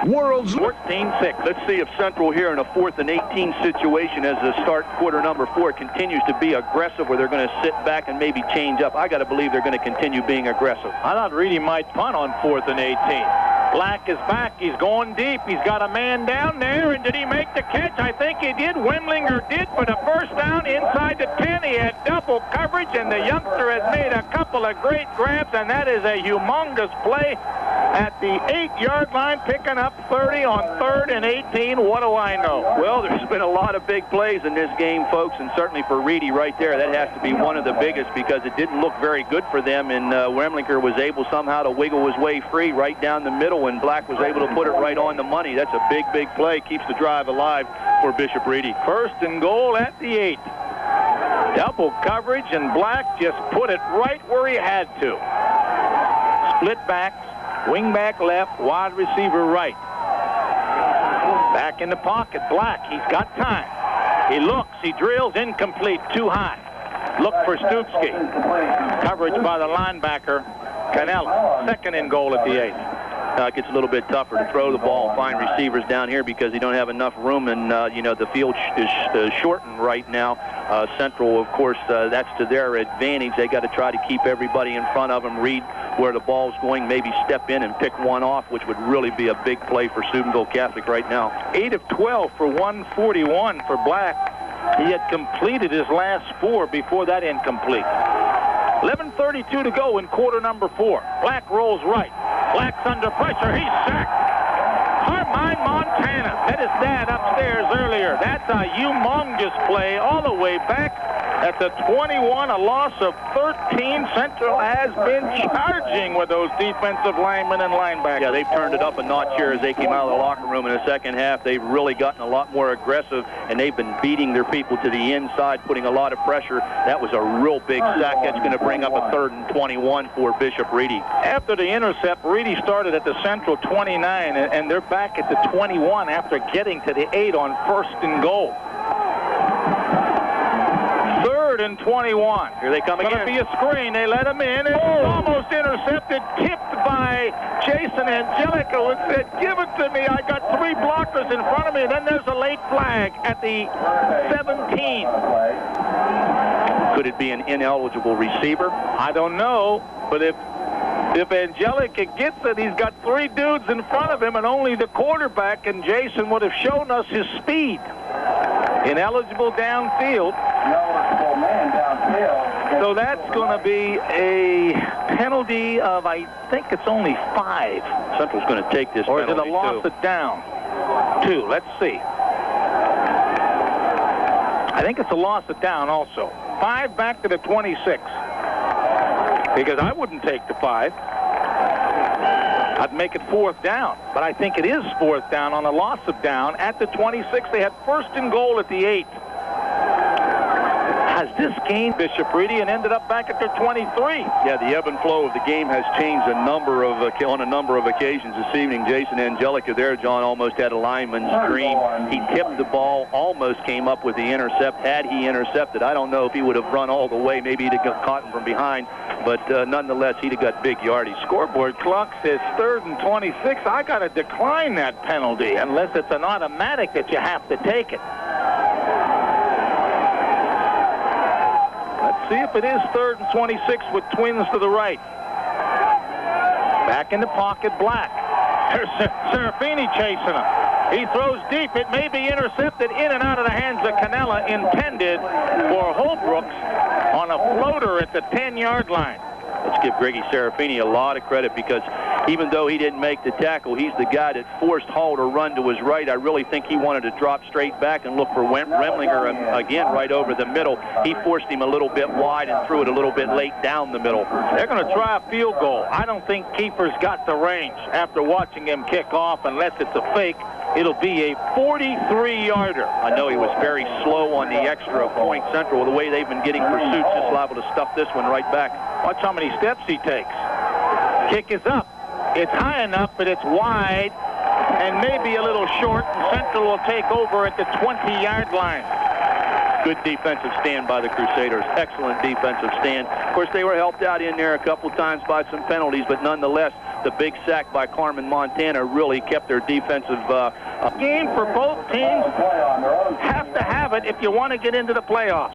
World's 14-6. Let's see if Central here in a 4th and 18 situation as the start quarter number 4 continues to be aggressive, where they're going to sit back and maybe change up. I got to believe they're going to continue being aggressive. I thought Reedy might punt on 4th and 18. Black is back. He's going deep. He's got a man down there. And did he make the catch? I think he did. Wemlinger did for the first down inside the 10. He had double coverage, and the youngster has made a couple of great grabs, and that is a humongous play at the 8-yard line, picking up 30 on 3rd and 18. What do I know? Well, there's been a lot of big plays in this game, folks, and certainly for Reedy right there, that has to be one of the biggest, because it didn't look very good for them, and Wemlinger was able somehow to wiggle his way free right down the middle, and Black was able to put it right on the money. That's a big, big play. Keeps the drive alive for Bishop Reedy. 1st and goal at the 8. Double coverage, and Black just put it right where he had to. Split backs, wing back left, wide receiver right. Back in the pocket, Black. He's got time. He looks, he drills, incomplete, too high. Look for Stupski. Coverage by the linebacker, Canella. 2nd and goal at the 8. It gets a little bit tougher to throw the ball and find receivers down here because you don't have enough room, and the field is shortened right now. Central, of course, that's to their advantage. They got to try to keep everybody in front of them, read where the ball's going, maybe step in and pick one off, which would really be a big play for Steubenville Catholic right now. 8 of 12 for 141 for Black. He had completed his last 4 before that incomplete. 11:32 to go in quarter number 4. Black rolls right. Black's under pressure. He's sacked. Carmine Montana met his dad upstairs earlier. That's a humongous play all the way back at the 21, a loss of 13. Central has been charging with those defensive linemen and linebackers. Yeah, they've turned it up a notch here as they came out of the locker room in the second half. They've really gotten a lot more aggressive, and they've been beating their people to the inside, putting a lot of pressure. That was a real big sack. That's going to bring up a 3rd and 21 for Bishop Reedy. After the intercept, Reedy started at the Central 29, and they're back at the 21 after getting to the 8 on 1st and goal. 3rd and 21. Here they come again. Going to be a screen. They let him in. It's almost intercepted, tipped by Jason Angelico, and said, "Give it to me. I got 3 blockers in front of me." And then there's a late flag at the 17. Could it be an ineligible receiver? I don't know, but if Angelica gets it, he's got 3 dudes in front of him and only the quarterback, and Jason would have shown us his speed. Ineligible downfield. So that's going to be a penalty of, I think it's only 5. Central's going to take this or penalty, is it a loss of down? 2. Let's see. I think it's a loss of down also. 5 back to the 26. Because I wouldn't take the 5. I'd make it 4th down. But I think it is 4th down on a loss of down at the 26. They had 1st and goal at the 8. Has this game Bishop Reedy and ended up back at their 23. Yeah, the ebb and flow of the game has changed on a number of occasions this evening. Jason Angelica there, John, almost had a lineman's dream. He tipped the ball, almost came up with the intercept. Had he intercepted, I don't know if he would have run all the way. Maybe he'd have got caught him from behind. But nonetheless, he'd have got big yardage. Scoreboard clock says 3rd and 26. I got to decline that penalty unless it's an automatic that you have to take it. Let's see if it is 3rd and 26 with twins to the right. Back in the pocket, Black. There's Serafini chasing him. He throws deep. It may be intercepted in and out of the hands of Canella, intended for Holbrooks on a floater at the 10-yard line. Let's give Greggy Serafini a lot of credit, because even though he didn't make the tackle, he's the guy that forced Hall to run to his right. I really think he wanted to drop straight back and look for Remlinger again right over the middle. He forced him a little bit wide and threw it a little bit late down the middle. They're going to try a field goal. I don't think Keeper's got the range after watching him kick off, unless it's a fake. It'll be a 43-yarder. I know he was very slow on the extra point. Central, the way they've been getting pursuits, is liable to stuff this one right back. Watch how many steps he takes. Kick is up. It's high enough, but it's wide and maybe a little short, and Central will take over at the 20-yard line. Good defensive stand by the Crusaders. Excellent defensive stand. Of course, they were helped out in there a couple times by some penalties, but nonetheless, the big sack by Carmen Montana really kept their defensive game for both teams. Have to have it if you want to get into the playoffs.